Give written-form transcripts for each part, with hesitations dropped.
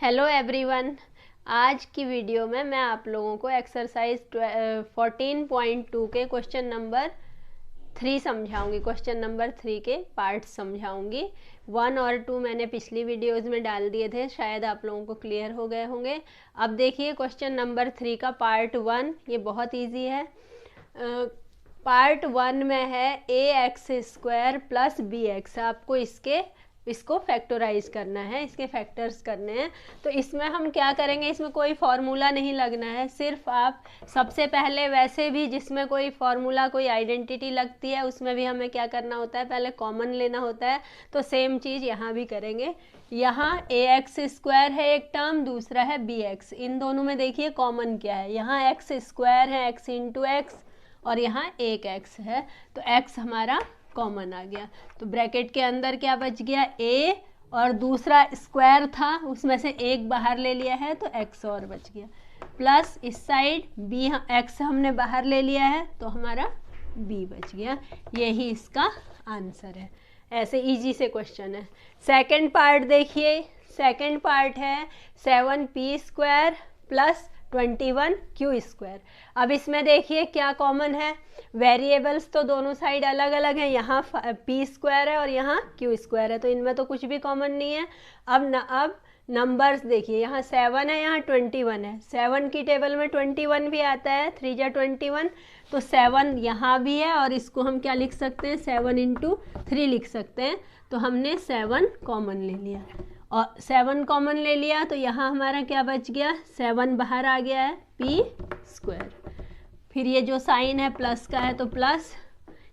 Hello everyone. आज की video में मैं आप लोगों को एक्सरसाइज 14.2 के क्वेश्चन नंबर 3 समझाऊंगी। क्वेश्चन नंबर 3 के पार्ट्स समझाऊंगी। 1 और 2 मैंने पिछली वीडियोज़ में डाल दिए थे, शायद आप लोगों को क्लियर हो गए होंगे। अब देखिए क्वेश्चन नंबर 3 का पार्ट 1, ये बहुत ईजी है। पार्ट 1 में है ax² प्लस bx। आपको इसको फैक्टराइज करना है, इसके फैक्टर्स करने हैं। तो इसमें हम क्या करेंगे, इसमें कोई फार्मूला नहीं लगना है। सिर्फ आप सबसे पहले वैसे भी जिसमें कोई फार्मूला कोई आइडेंटिटी लगती है उसमें भी हमें क्या करना होता है, पहले कॉमन लेना होता है। तो सेम चीज़ यहाँ भी करेंगे। यहाँ ax² है एक टर्म, दूसरा है bx। इन दोनों में देखिए कॉमन क्या है, यहाँ x² है, x इंटू एक्स, और यहाँ एक x है, तो x हमारा कॉमन आ गया। तो ब्रैकेट के अंदर क्या बच गया, a, और दूसरा स्क्वायर था उसमें से एक बाहर ले लिया है तो x और बच गया, प्लस इस साइड b, x हमने बाहर ले लिया है तो हमारा b बच गया। यही इसका आंसर है। ऐसे इजी से क्वेश्चन है। सेकंड पार्ट देखिए, सेकंड पार्ट है 7p² प्लस 21q²। अब इसमें देखिए क्या कॉमन है, वेरिएबल्स तो दोनों साइड अलग अलग है, यहाँ p² है और यहाँ q² है, तो इनमें तो कुछ भी कॉमन नहीं है। अब नंबर्स देखिए, यहाँ 7 है, यहाँ 21 है। 7 की टेबल में 21 भी आता है, 3 जा 21, तो 7 यहाँ भी है और इसको हम क्या लिख सकते हैं, 7 इंटू 3 लिख सकते हैं। तो हमने 7 कॉमन ले लिया, और 7 कॉमन ले लिया तो यहाँ हमारा क्या बच गया, 7 बाहर आ गया है p²। फिर ये जो साइन है प्लस का है तो प्लस,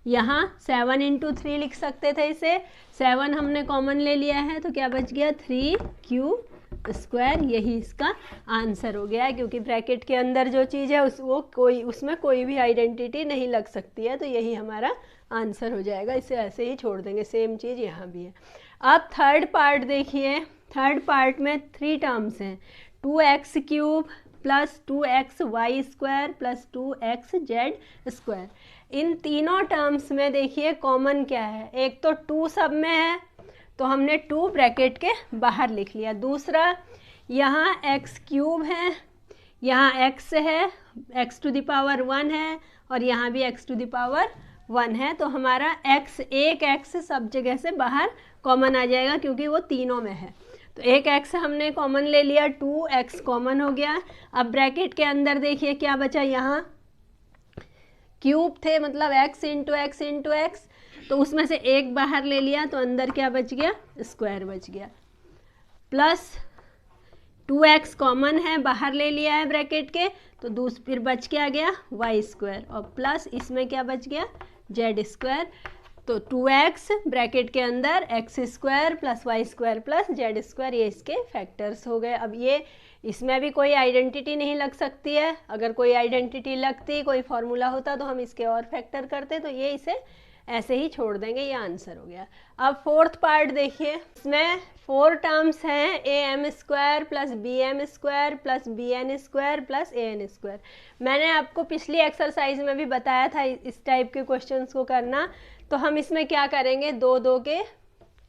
यहाँ 7 इंटू 3 लिख सकते थे इसे, 7 हमने कॉमन ले लिया है तो क्या बच गया 3q²। यही इसका आंसर हो गया है, क्योंकि ब्रैकेट के अंदर जो चीज़ है उसमें कोई भी आइडेंटिटी नहीं लग सकती है, तो यही हमारा आंसर हो जाएगा। इसे ऐसे ही छोड़ देंगे, सेम चीज़ यहाँ भी है। अब थर्ड पार्ट देखिए, थर्ड पार्ट में 3 टर्म्स हैं, 2x³ plus 2xy² plus 2xz²। इन तीनों टर्म्स में देखिए कॉमन क्या है, एक तो 2 सब में है तो हमने 2 ब्रैकेट के बाहर लिख लिया। दूसरा यहाँ x³ है, यहाँ x है, x⁻1 है, और यहाँ भी x⁻1 है, तो हमारा एक x सब जगह से बाहर कॉमन आ जाएगा क्योंकि वो तीनों में है। तो एक x हमने कॉमन ले लिया, 2x कॉमन हो गया। अब ब्रैकेट के अंदर देखिए क्या बचा, यहाँ क्यूब थे, मतलब x into x into x, तो उसमें से एक बाहर ले लिया तो अंदर क्या बच गया, स्क्वायर बच गया, प्लस 2x कॉमन है, बाहर ले लिया है ब्रैकेट के, तो फिर बच के आ गया y², और प्लस इसमें क्या बच गया, z²। तो 2x ब्रैकेट के अंदर x² plus y² plus z², ये इसके फैक्टर्स हो गए। अब ये इसमें भी कोई आइडेंटिटी नहीं लग सकती है, अगर कोई आइडेंटिटी लगती, कोई फार्मूला होता तो हम इसके और फैक्टर करते, तो ये इसे ऐसे ही छोड़ देंगे, ये आंसर हो गया। अब फोर्थ पार्ट देखिए, इसमें 4 टर्म्स हैं, am² plus bm² plus bn² plus an²। मैंने आपको पिछली एक्सरसाइज में भी बताया था इस टाइप के क्वेश्चंस को करना। तो हम इसमें क्या करेंगे, 2 के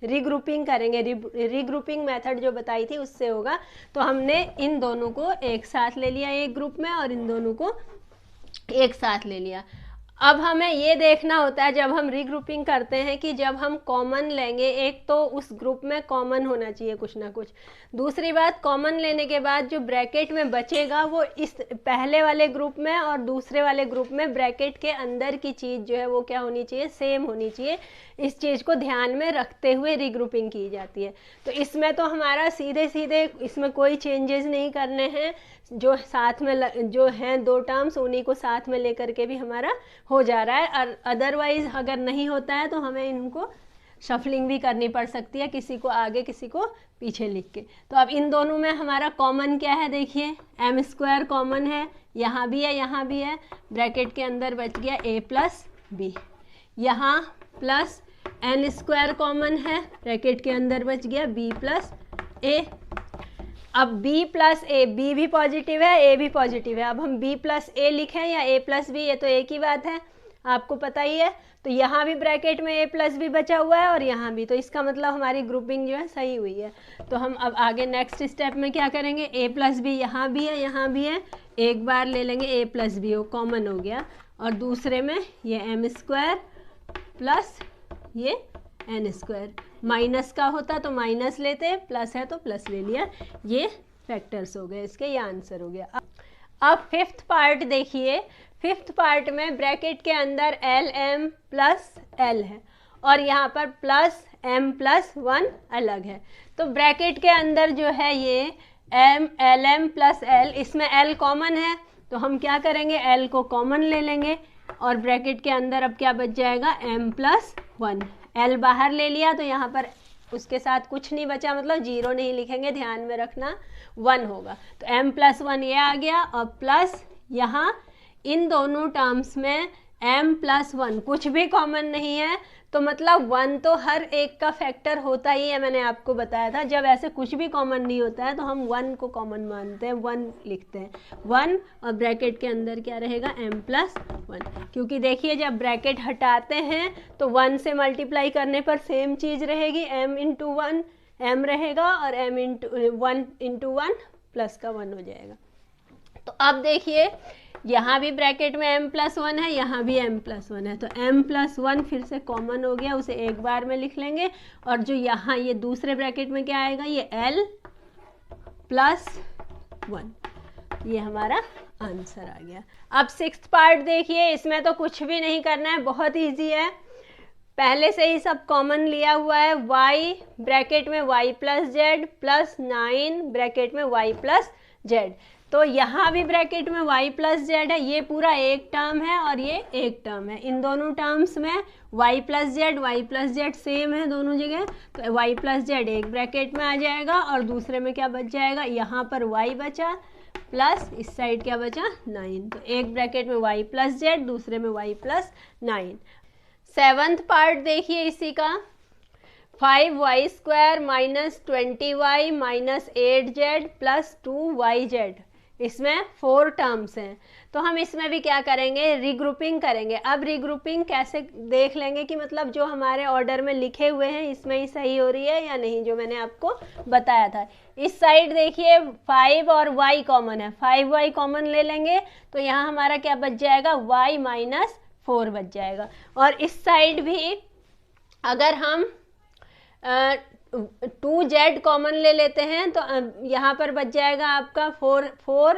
रीग्रुपिंग करेंगे, रीग्रुपिंग मेथड जो बताई थी उससे होगा। तो हमने इन दोनों को एक साथ ले लिया एक ग्रुप में, और इन दोनों को एक साथ ले लिया। अब हमें ये देखना होता है जब हम रीग्रुपिंग करते हैं कि जब हम कॉमन लेंगे, एक तो उस ग्रुप में कॉमन होना चाहिए कुछ ना कुछ, दूसरी बात कॉमन लेने के बाद जो ब्रैकेट में बचेगा वो इस पहले वाले ग्रुप में और दूसरे वाले ग्रुप में ब्रैकेट के अंदर की चीज़ जो है वो क्या होनी चाहिए, सेम होनी चाहिए। इस चीज़ को ध्यान में रखते हुए रीग्रुपिंग की जाती है। तो इसमें तो हमारा सीधे सीधे इसमें कोई चेंजेस नहीं करने हैं, जो साथ में जो हैं 2 टर्म्स उन्हीं को साथ में लेकर के भी हमारा हो जा रहा है। और अदरवाइज अगर नहीं होता है तो हमें इनको शफलिंग भी करनी पड़ सकती है, किसी को आगे किसी को पीछे लिख के। तो अब इन दोनों में हमारा कॉमन क्या है, देखिए m² कॉमन है, यहाँ भी है यहाँ भी है, ब्रैकेट के अंदर बच गया a प्लस b, यहाँ प्लस n² कॉमन है, ब्रैकेट के अंदर बच गया b प्लस a। अब b प्लस a, b भी पॉजिटिव है a भी पॉजिटिव है, अब हम b प्लस a लिखें या a प्लस b, ये तो एक ही बात है, आपको पता ही है। तो यहाँ भी ब्रैकेट में a प्लस बी बचा हुआ है और यहाँ भी, तो इसका मतलब हमारी ग्रुपिंग जो है सही हुई है। तो हम अब आगे नेक्स्ट स्टेप में क्या करेंगे, a प्लस बी यहाँ भी है यहाँ भी है, एक बार ले लेंगे a प्लस बी, वो कॉमन हो गया, और दूसरे में ये m स्क्वायर प्लस ये n स्क्वायर, माइनस का होता तो माइनस लेते, प्लस है तो प्लस ले लिया, ये फैक्टर्स हो गए इसके, ये आंसर हो गया। अब फिफ्थ पार्ट देखिए, फिफ्थ पार्ट में ब्रैकेट के अंदर एल एम प्लस एल है और यहाँ पर प्लस एम प्लस वन अलग है। तो ब्रैकेट के अंदर जो है ये M L M plus L, इसमें एल कॉमन है तो हम क्या करेंगे, एल को कॉमन ले लेंगे और ब्रैकेट के अंदर अब क्या बच जाएगा, एम प्लस वन। एल बाहर ले लिया तो यहाँ पर उसके साथ कुछ नहीं बचा, मतलब जीरो नहीं लिखेंगे, ध्यान में रखना, वन होगा। तो m प्लस वन ये आ गया और प्लस यहाँ इन दोनों टर्म्स में m प्लस वन कुछ भी कॉमन नहीं है, तो मतलब वन तो हर एक का फैक्टर होता ही है, मैंने आपको बताया था। जब ऐसे कुछ भी कॉमन नहीं होता है तो हम वन को कॉमन मानते हैं, वन लिखते हैं, वन, और ब्रैकेट के अंदर क्या रहेगा, m प्लस वन, क्योंकि देखिए जब ब्रैकेट हटाते हैं तो वन से मल्टीप्लाई करने पर सेम चीज़ रहेगी, m इंटू वन m रहेगा और m इंटू वन प्लस का वन हो जाएगा। तो अब देखिए यहाँ भी ब्रैकेट में m प्लस वन है, यहाँ भी m प्लस वन है, तो m प्लस वन फिर से कॉमन हो गया, उसे एक बार में लिख लेंगे, और जो यहाँ ये दूसरे ब्रैकेट में क्या आएगा, ये l प्लस वन, ये हमारा आंसर आ गया। अब सिक्स्थ पार्ट देखिए, इसमें तो कुछ भी नहीं करना है, बहुत ईजी है, पहले से ही सब कॉमन लिया हुआ है। y ब्रैकेट में y plus Z plus 9 bracket में y प्लस जेड, तो यहाँ भी ब्रैकेट में y प्लस जेड है, ये पूरा एक टर्म है और ये एक टर्म है, इन दोनों टर्म्स में y प्लस जेड सेम है दोनों जगह, तो y प्लस जेड एक ब्रैकेट में आ जाएगा और दूसरे में क्या बच जाएगा, यहाँ पर y बचा प्लस इस साइड क्या बचा 9, तो एक ब्रैकेट में y प्लस जेड, दूसरे में y प्लस 9। सेवंथ पार्ट देखिए इसी का, 5y square minus 20y minus 8z plus 2yz, इसमें 4 टर्म्स हैं, तो हम इसमें भी क्या करेंगे, रीग्रुपिंग करेंगे। अब रीग्रुपिंग कैसे देख लेंगे कि मतलब जो हमारे ऑर्डर में लिखे हुए हैं इसमें ही सही हो रही है या नहीं, जो मैंने आपको बताया था। इस साइड देखिए 5 और y कॉमन है, 5y कॉमन ले लेंगे तो यहाँ हमारा क्या बच जाएगा, y माइनस 4 बच जाएगा, और इस साइड भी अगर हम 2z कॉमन ले लेते हैं तो यहाँ पर बच जाएगा आपका 4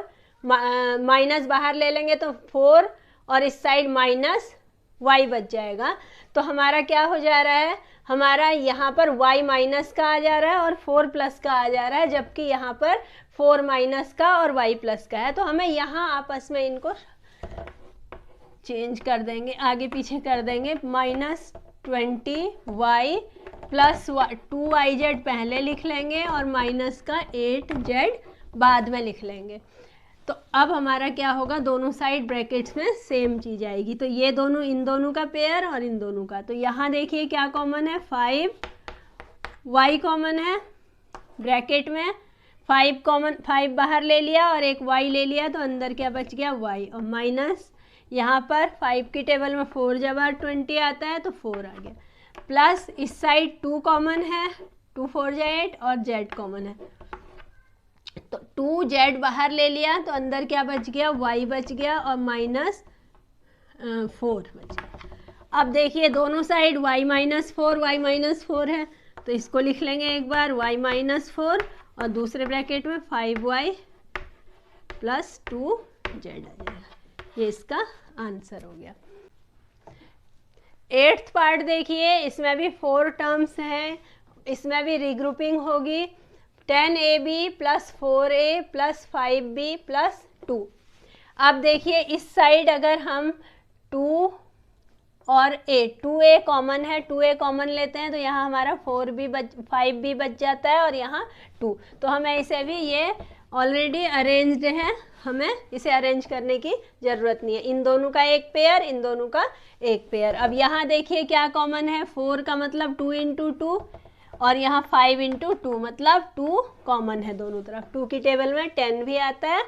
माइनस बाहर ले लेंगे तो 4, और इस साइड माइनस y बच जाएगा, तो हमारा क्या हो जा रहा है, हमारा यहाँ पर y माइनस का आ जा रहा है और 4 प्लस का आ जा रहा है, जबकि यहाँ पर 4 माइनस का और y प्लस का है, तो हमें यहाँ आपस में इनको चेंज कर देंगे, आगे पीछे कर देंगे, माइनस 20y प्लस 2yz पहले लिख लेंगे और माइनस का 8z बाद में लिख लेंगे। तो अब हमारा क्या होगा, दोनों साइड ब्रैकेट्स में सेम चीज़ आएगी, तो ये दोनों इन दोनों का पेयर और इन दोनों का, तो यहाँ देखिए क्या कॉमन है, 5y कॉमन है ब्रैकेट में, 5 बाहर ले लिया और एक y ले लिया, तो अंदर क्या बच गया y, और माइनस यहाँ पर 5 की टेबल में 4 जब 20 आता है तो 4 आ गया, प्लस इस साइड 2 कॉमन है, 2 4 8 और z कॉमन है, तो 2z बाहर ले लिया तो अंदर क्या बच गया, y बच गया और माइनस 4 बच गया। अब देखिए दोनों साइड y माइनस 4 है, तो इसको लिख लेंगे एक बार, y माइनस 4 और दूसरे ब्रैकेट में 5y प्लस 2z आ जाएगा, ये इसका आंसर हो गया। 8th पार्ट देखिए, इसमें भी 4 टर्म्स हैं, इसमें भी रीग्रुपिंग होगी, 10ab plus 4a plus 5b plus 2। अब देखिए इस साइड अगर हम 2 और 2a कॉमन है, 2a कॉमन लेते हैं तो यहाँ हमारा 5b बच जाता है और यहाँ 2, तो हमें इसे भी, ये ऑलरेडी अरेंज्ड है, हमें इसे अरेंज करने की ज़रूरत नहीं है, इन दोनों का एक पेयर, इन दोनों का एक पेयर। अब यहाँ देखिए क्या कॉमन है, 4 का मतलब 2 इंटू 2 और यहाँ 5 इंटू 2 मतलब 2 कॉमन है दोनों तरफ, 2 की टेबल में 10 भी आता है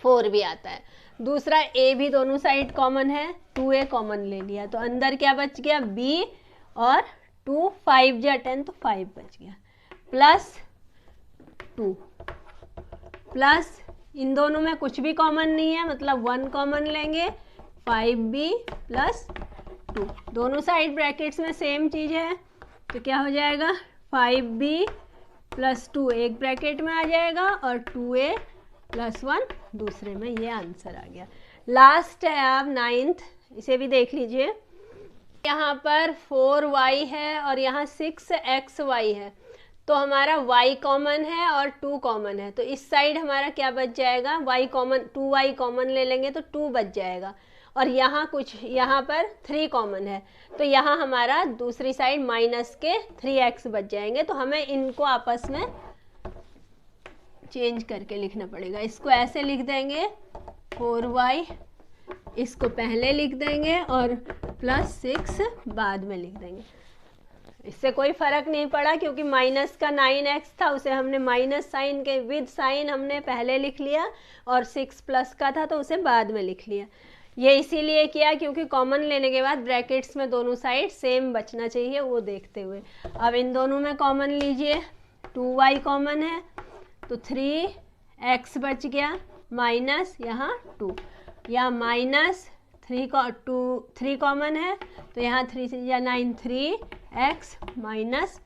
4 भी आता है, दूसरा a भी दोनों साइड कॉमन है, 2a कॉमन ले लिया, तो अंदर क्या बच गया b और 2, 5 जा 10 तो 5 बच गया, प्लस 2 प्लस इन दोनों में कुछ भी कॉमन नहीं है, मतलब 1 कॉमन लेंगे, 5b प्लस 2, दोनों साइड ब्रैकेट्स में सेम चीज़ है तो क्या हो जाएगा 5b प्लस 2 एक ब्रैकेट में आ जाएगा और 2a प्लस 1 दूसरे में। ये आंसर आ गया। लास्ट है अब 9th, इसे भी देख लीजिए। यहाँ पर 4y है और यहाँ 6xy है, तो हमारा y कॉमन है और 2 कॉमन है, तो इस साइड हमारा क्या बच जाएगा, y कॉमन, 2y कॉमन ले लेंगे तो 2 बच जाएगा, और यहाँ कुछ, यहाँ पर 3 कॉमन है, तो यहाँ हमारा दूसरी साइड माइनस के 3x बच जाएंगे। तो हमें इनको आपस में चेंज करके लिखना पड़ेगा। इसको ऐसे लिख देंगे 4y, इसको पहले लिख देंगे और प्लस 6 बाद में लिख देंगे। इससे कोई फर्क नहीं पड़ा क्योंकि माइनस का 9x था, उसे हमने माइनस साइन के विद साइन हमने पहले लिख लिया, और 6 प्लस का था तो उसे बाद में लिख लिया। ये इसीलिए किया क्योंकि कॉमन लेने के बाद ब्रैकेट्स में दोनों साइड सेम बचना चाहिए, वो देखते हुए। अब इन दोनों में कॉमन लीजिए, 2y कॉमन है तो 3x बच गया, माइनस यहाँ 2, या माइनस 3 कॉमन है तो यहाँ 3 से या 9, 3x माइनस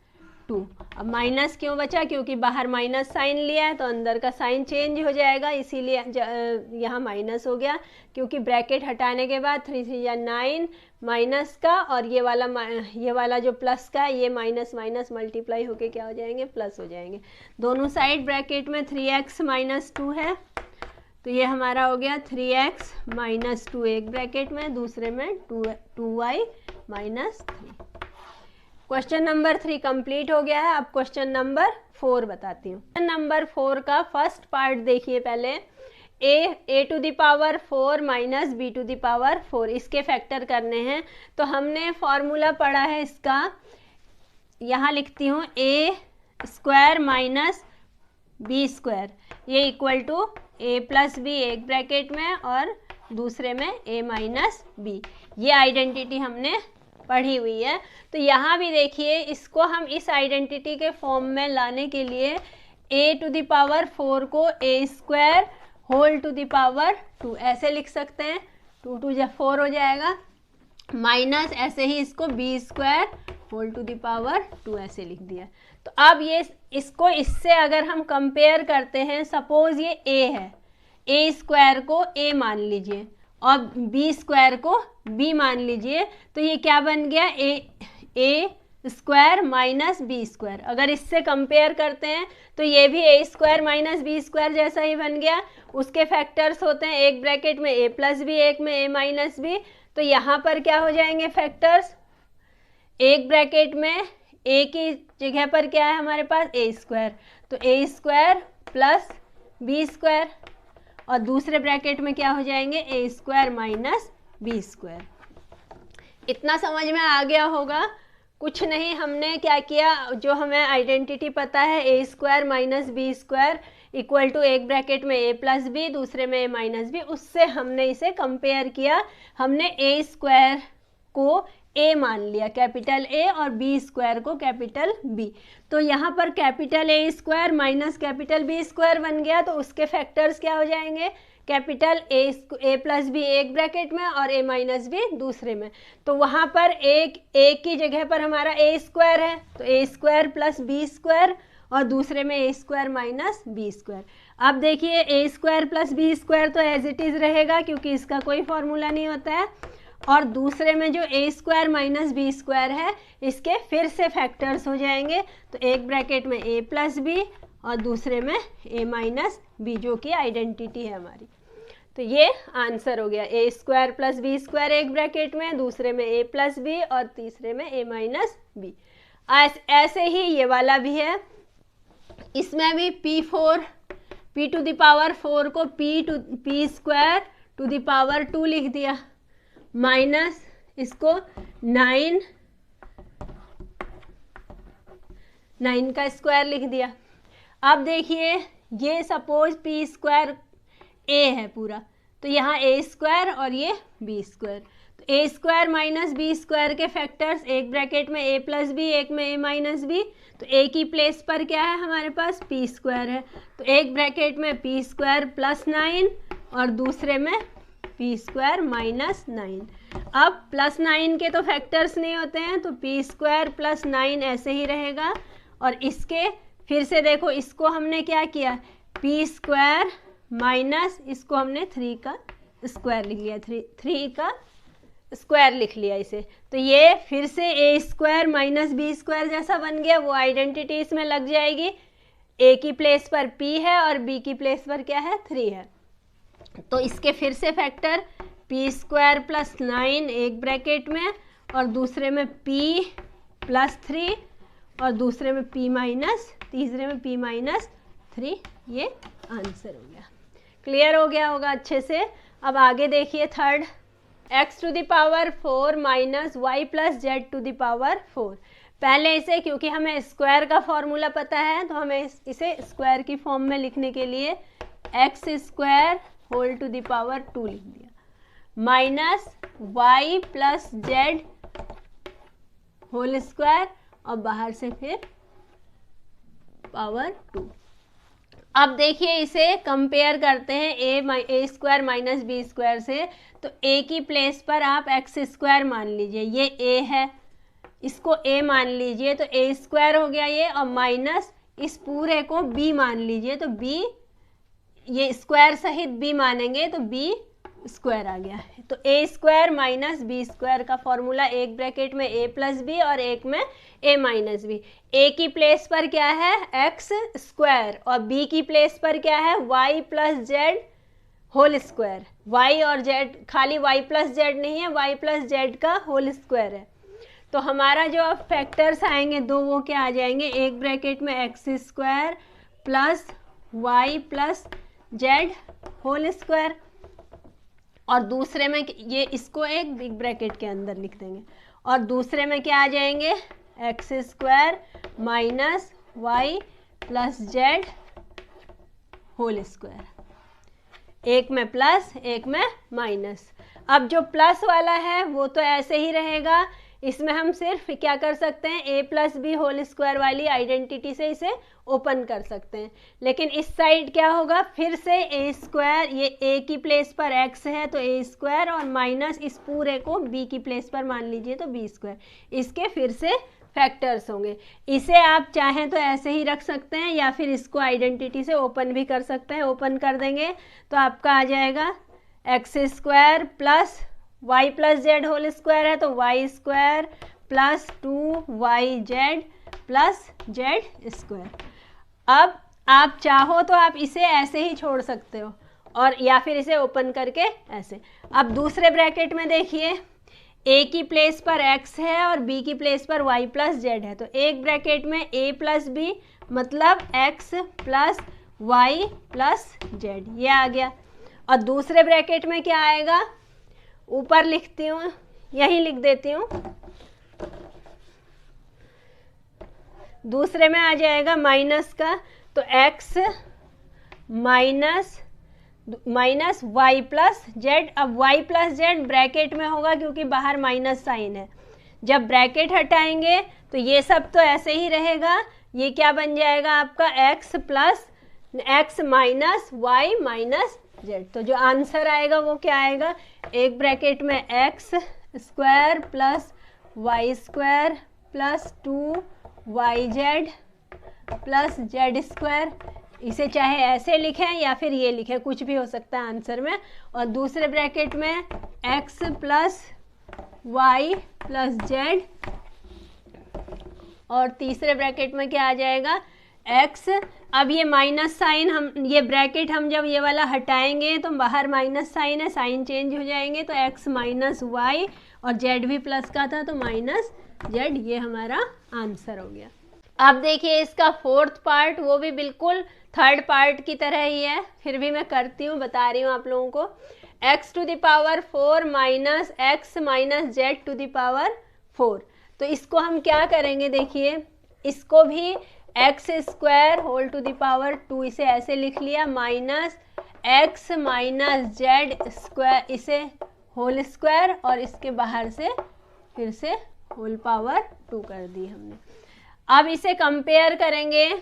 2। अब माइनस क्यों बचा, क्योंकि बाहर माइनस साइन लिया है तो अंदर का साइन चेंज हो जाएगा, इसीलिए यहाँ माइनस हो गया, क्योंकि ब्रैकेट हटाने के बाद 3 से या 9 माइनस का, और ये वाला जो प्लस का है, ये माइनस माइनस मल्टीप्लाई होके क्या हो जाएंगे, प्लस हो जाएंगे। दोनों साइड ब्रैकेट में 3x माइनस 2 है, तो ये हमारा हो गया 3x माइनस 2 एक ब्रैकेट में, दूसरे में 2y minus 3। Question number 3 complete हो गया है। अब क्वेश्चन नंबर 4 बताती हूँ। क्वेश्चन नंबर 4 का फर्स्ट पार्ट देखिए पहले, a to the power 4 minus b to the power 4, इसके फैक्टर करने हैं। तो हमने फॉर्मूला पढ़ा है इसका, यहाँ लिखती हूँ a square minus b square, ये equal to a plus b एक ब्रैकेट में और दूसरे में a माइनस b। ये आइडेंटिटी हमने पढ़ी हुई है। तो यहाँ भी देखिए, इसको हम इस आइडेंटिटी के फॉर्म में लाने के लिए a टू द पावर 4 को a square whole to the power 2 ऐसे लिख सकते हैं, 2 2 जब 4 हो जाएगा, माइनस ऐसे ही इसको b square whole to the power 2 ऐसे लिख दिया। तो अब ये इसको इससे अगर हम कंपेयर करते हैं, सपोज ये a है, a स्क्वायर को a मान लीजिए और b स्क्वायर को b मान लीजिए, तो ये क्या बन गया, a square minus B square. अगर इससे कंपेयर करते हैं तो ये भी a square minus B square जैसा ही बन गया। उसके फैक्टर्स होते हैं, एक ब्रैकेट में a प्लस बी, एक में a माइनस बी। तो यहाँ पर क्या हो जाएंगे फैक्टर्स, एक ब्रैकेट में a की जगह पर क्या है हमारे पास a स्क्वायर, तो a square plus B square, और दूसरे ब्रैकेट में क्या हो जाएंगे a square minus B square. इतना समझ में आ गया होगा। कुछ नहीं, हमने क्या किया, जो हमें आइडेंटिटी पता है a square minus B square equal to एक ब्रैकेट में a प्लस बी, दूसरे में a माइनस बी, उससे हमने इसे कंपेयर किया। हमने a स्क्वायर को a मान लिया कैपिटल A और b स्क्वायर को कैपिटल B। तो यहाँ पर capital A square minus capital B square बन गया, तो उसके फैक्टर्स क्या हो जाएंगे, कैपिटल A प्लस बी एक ब्रैकेट में और A माइनस बी दूसरे में। तो वहाँ पर a की जगह पर हमारा a स्क्वायर है, तो a square plus B square, और दूसरे में a square minus B square. अब देखिए a square plus B square तो एज इट इज़ रहेगा क्योंकि इसका कोई फॉर्मूला नहीं होता है, और दूसरे में जो a square minus B square है, इसके फिर से फैक्टर्स हो जाएंगे। तो एक ब्रैकेट में a प्लस बी और दूसरे में a माइनस बी, जो कि आइडेंटिटी है हमारी। तो ये आंसर हो गया, a square plus B square एक ब्रैकेट में, दूसरे में a प्लस बी और तीसरे में a माइनस बी। ऐसे ही ये वाला भी है, इसमें भी p टू द पावर 4 को p square to the power 2 लिख दिया, माइनस इसको 9 का स्क्वायर लिख दिया। अब देखिए, ये सपोज p स्क्वायर a है पूरा, तो यहाँ ए स्क्वायर और ये बी स्क्वायर, तो ए स्क्वायर माइनस बी स्क्वायर के फैक्टर्स, एक ब्रैकेट में ए प्लस बी, एक में ए माइनस बी, तो ए की प्लेस पर क्या है हमारे पास पी स्क्वायर है, तो एक ब्रैकेट में पी स्क्वायर प्लस 9 और दूसरे में पी स्क्वायर माइनस 9। अब प्लस 9 के तो फैक्टर्स नहीं होते हैं, तो पी स्क्वायर प्लस 9 ऐसे ही रहेगा। और इसके फिर से देखो, इसको हमने क्या किया, पी स्क्वायर माइनस इसको हमने 3 का स्क्वायर लिख लिया, 3 का स्क्वायर लिख लिया इसे, तो ये फिर से ए स्क्वायर माइनस बी स्क्वायर जैसा बन गया, वो आइडेंटिटी इसमें लग जाएगी। ए की प्लेस पर पी है और बी की प्लेस पर क्या है 3 है, तो इसके फिर से फैक्टर पी स्क्वायर प्लस 9 एक ब्रैकेट में और दूसरे में पी प्लस 3 और दूसरे में पी माइनस, तीसरे में पी माइनस 3, ये आंसर हो गया। क्लियर हो गया होगा अच्छे से। अब आगे देखिए third, x to the power 4 minus Y plus Z to the power 4। पहले इसे, क्योंकि हमें स्क्वायर का फॉर्मूला पता है, तो हमें इसे स्क्वायर की फॉर्म में लिखने के लिए X square whole to the power 2 लिख दिया, minus Y plus Z whole square और बाहर से फिर पावर 2। अब देखिए इसे कंपेयर करते हैं ए स्क्वायर माइनस बी स्क्वायर से, तो ए की प्लेस पर आप एक्स स्क्वायर मान लीजिए, ये ए है, इसको ए मान लीजिए तो ए स्क्वायर हो गया ये, और माइनस इस पूरे को बी मान लीजिए तो बी, ये स्क्वायर सहित बी मानेंगे तो बी स्क्वायर आ गया है। तो ए स्क्वायर माइनस बी स्क्वायर का फॉर्मूला, एक ब्रैकेट में ए प्लस बी और एक में ए माइनस बी। ए की प्लेस पर क्या है एक्स स्क्वायर और बी की प्लेस पर क्या है Y plus Z whole square. Y और जेड, खाली वाई प्लस जेड नहीं है, वाई प्लस जेड का होल स्क्वायर है। तो हमारा जो अब फैक्टर्स आएंगे दो, वो क्या आ जाएंगे, एक ब्रैकेट में X square plus Y plus Z whole square और दूसरे में ये, इसको एक बिग ब्रैकेट के अंदर लिख देंगे और दूसरे में क्या आ जाएंगे X square minus Y plus Z whole square, एक में प्लस एक में माइनस। अब जो प्लस वाला है वो तो ऐसे ही रहेगा, इसमें हम सिर्फ क्या कर सकते हैं ए प्लस बी होल स्क्वायर वाली आइडेंटिटी से इसे ओपन कर सकते हैं। लेकिन इस साइड क्या होगा, फिर से ए स्क्वायर, ये ए की प्लेस पर एक्स है तो ए स्क्वायर और माइनस इस पूरे को बी की प्लेस पर मान लीजिए तो बी स्क्वायर, इसके फिर से फैक्टर्स होंगे। इसे आप चाहें तो ऐसे ही रख सकते हैं या फिर इसको आइडेंटिटी से ओपन भी कर सकते हैं। ओपन कर देंगे तो आपका आ जाएगा X square plus Y plus Z whole square है तो Y square plus 2y Z plus Z square. अब आप चाहो तो आप इसे ऐसे ही छोड़ सकते हो और या फिर इसे ओपन करके ऐसे। अब दूसरे ब्रैकेट में देखिए, a की प्लेस पर x है और b की प्लेस पर y प्लस जेड है, तो एक ब्रैकेट में a प्लस बी मतलब x plus Y plus Z, ये आ गया। और दूसरे ब्रैकेट में क्या आएगा, ऊपर लिखती हूँ, यही लिख देती हूँ, दूसरे में आ जाएगा माइनस का, तो x minus Y plus Z. अब y प्लस जेड ब्रैकेट में होगा क्योंकि बाहर माइनस साइन है, जब ब्रैकेट हटाएंगे तो ये सब तो ऐसे ही रहेगा, ये क्या बन जाएगा आपका x plus x minus Y minus Z. तो जो आंसर आएगा वो क्या आएगा, एक ब्रैकेट में X square plus Y square plus 2y Z plus Z square, इसे चाहे ऐसे लिखें या फिर ये लिखें, कुछ भी हो सकता है आंसर में। और दूसरे ब्रैकेट में x plus Y plus Z और तीसरे ब्रैकेट में क्या आ जाएगा x। अब ये माइनस साइन, हम ये ब्रैकेट हम जब ये वाला हटाएंगे तो बाहर माइनस साइन है, साइन चेंज हो जाएंगे, तो x माइनस वाई और z भी प्लस का था तो माइनस z, ये हमारा आंसर हो गया। अब देखिए इसका फोर्थ पार्ट, वो भी बिल्कुल थर्ड पार्ट की तरह ही है, फिर भी मैं करती हूँ, बता रही हूँ आप लोगों को। x to the power 4 minus X minus Z to the power 4, तो इसको हम क्या करेंगे, देखिए इसको भी X square whole to the power 2 इसे ऐसे लिख लिया, minus x minus Z square, इसे होल स्क्वायर और इसके बाहर से फिर से होल पावर 2 कर दी हमने। अब इसे कंपेयर करेंगे,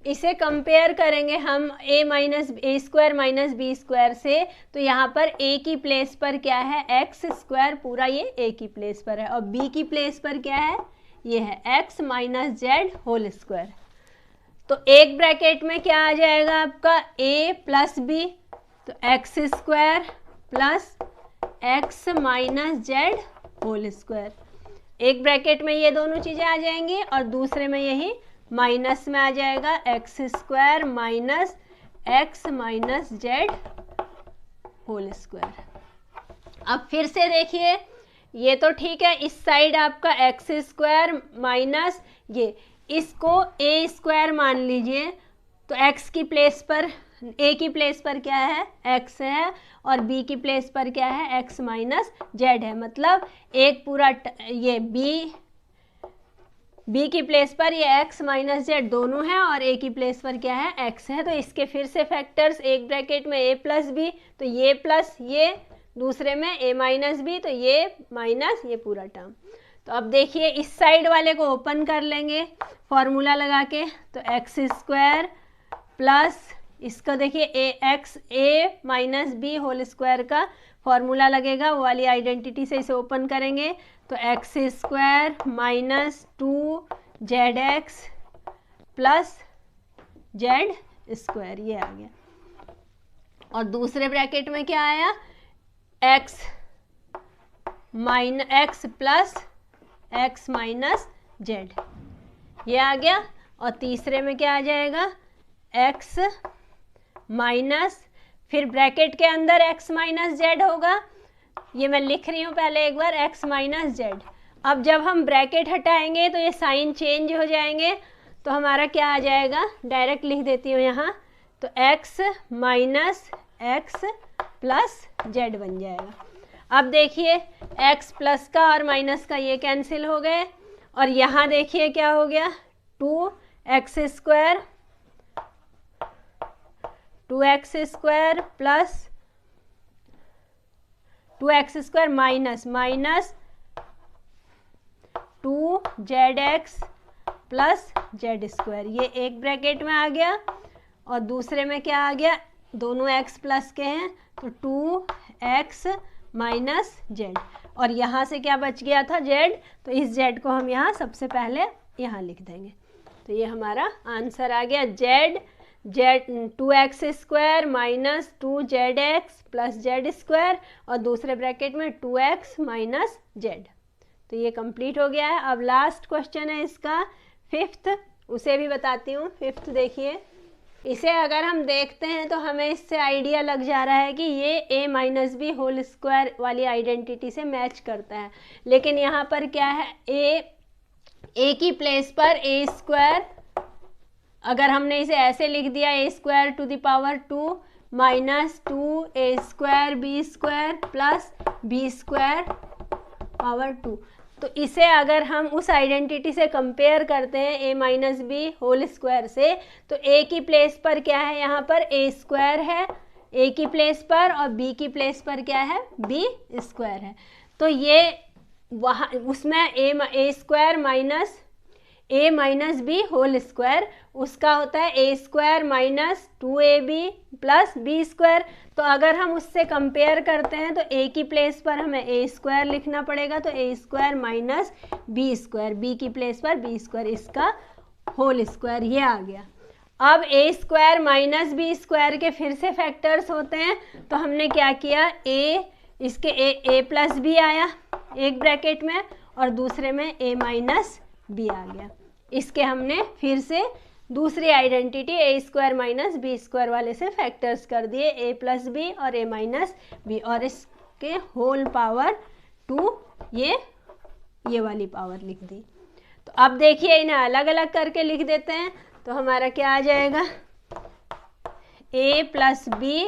इसे कंपेयर करेंगे हम a minus A square minus B square से, तो यहाँ पर a की प्लेस पर क्या है, एक्स स्क्वायर, पूरा ये a की प्लेस पर है, और b की प्लेस पर क्या है, ये है x minus Z whole square. तो एक ब्रैकेट में क्या आ जाएगा आपका a प्लस बी, तो X square plus X minus Z whole square. एक ब्रैकेट में ये दोनों चीज़ें आ जाएंगी और दूसरे में यही माइनस में आ जाएगा X square minus X minus Z whole square. अब फिर से देखिए, ये तो ठीक है, इस साइड आपका एक्स स्क्वायर माइनस ये, इसको ए स्क्वायर मान लीजिए, तो एक्स की प्लेस पर, ए की प्लेस पर क्या है, एक्स है, और बी की प्लेस पर क्या है, एक्स माइनस जेड है। मतलब एक पूरा ये बी की प्लेस पर ये एक्स माइनस जेड दोनों है, और ए की प्लेस पर क्या है, एक्स है। तो इसके फिर से फैक्टर्स, एक ब्रैकेट में ए प्लस बी, तो ये प्लस ये, दूसरे में ए माइनस बी, तो ये माइनस ये पूरा टर्म। तो अब देखिए इस साइड वाले को ओपन कर लेंगे फॉर्मूला लगा के, तो एक्स स्क्वायर प्लस इसका देखिए ए माइनस बी होल स्क्वायर का फॉर्मूला लगेगा, वो वाली आइडेंटिटी से इसे ओपन करेंगे, तो X square minus 2 ZX plus Z square, ये आ गया। और दूसरे ब्रैकेट में क्या आया, x plus X minus Z, ये आ गया। और तीसरे में क्या आ जाएगा, एक्स माइनस, फिर ब्रैकेट के अंदर एक्स माइनस जेड होगा, ये मैं लिख रही हूँ पहले एक बार, एक्स माइनस जेड। अब जब हम ब्रैकेट हटाएंगे तो ये साइन चेंज हो जाएंगे, तो हमारा क्या आ जाएगा, डायरेक्ट लिख देती हूँ यहाँ, तो x minus x plus Z बन जाएगा। अब देखिए एक्स प्लस का और माइनस का ये कैंसिल हो गए, और यहाँ देखिए क्या हो गया, 2x square plus 2x square minus 2ZX plus Z square, ये एक ब्रैकेट में आ गया, और दूसरे में क्या आ गया, दोनों x प्लस के हैं, तो 2x माइनस जेड, और यहाँ से क्या बच गया था, z, तो इस z को हम यहाँ सबसे पहले यहाँ लिख देंगे। तो ये हमारा आंसर आ गया, z 2x square minus 2ZX plus Z square, और दूसरे ब्रैकेट में 2x माइनस जेड। तो ये कंप्लीट हो गया है। अब लास्ट क्वेश्चन है इसका, फिफ्थ, उसे भी बताती हूँ। फिफ्थ देखिए, इसे अगर हम देखते हैं तो हमें इससे आइडिया लग जा रहा है कि ये a minus B whole square वाली आइडेंटिटी से मैच करता है, लेकिन यहाँ पर क्या है, a की प्लेस पर a स्क्वायर, अगर हमने इसे ऐसे लिख दिया, a square to the power 2 minus 2a square B square plus B square power 2, तो इसे अगर हम उस आइडेंटिटी से कंपेयर करते हैं a minus B whole square से, तो a की प्लेस पर क्या है, यहाँ पर a स्क्वायर है a की प्लेस पर, और b की प्लेस पर क्या है, b स्क्वायर है। तो ये वहाँ उसमें a square minus a minus B whole square, उसका होता है a square minus 2ab plus B square. तो अगर हम उससे कंपेयर करते हैं तो a की प्लेस पर हमें a स्क्वायर लिखना पड़ेगा, तो a square minus B square, b की प्लेस पर b स्क्वायर, इसका होल स्क्वायर, ये आ गया। अब a square minus B square के फिर से फैक्टर्स होते हैं, तो हमने क्या किया, इसके a प्लस बी आया एक ब्रैकेट में, और दूसरे में a माइनस बी आ गया। इसके हमने फिर से दूसरी identity a square minus B square वाले से फैक्टर्स कर दिए, a प्लस बी और a माइनस बी, और इसके होल पावर 2 ये वाली पावर लिख दी। तो अब देखिए इन्हें अलग अलग करके लिख देते हैं, तो हमारा क्या आ जाएगा, a plus B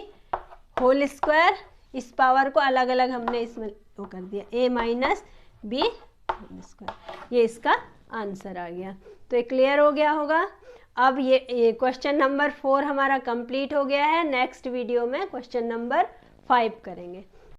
whole square, इस पावर को अलग अलग हमने इसमें वो कर दिया, a minus B whole square, ये इसका आंसर आ गया। तो ये क्लियर हो गया होगा। अब ये क्वेश्चन नंबर 4 हमारा कंप्लीट हो गया है। नेक्स्ट वीडियो में क्वेश्चन नंबर 5 करेंगे।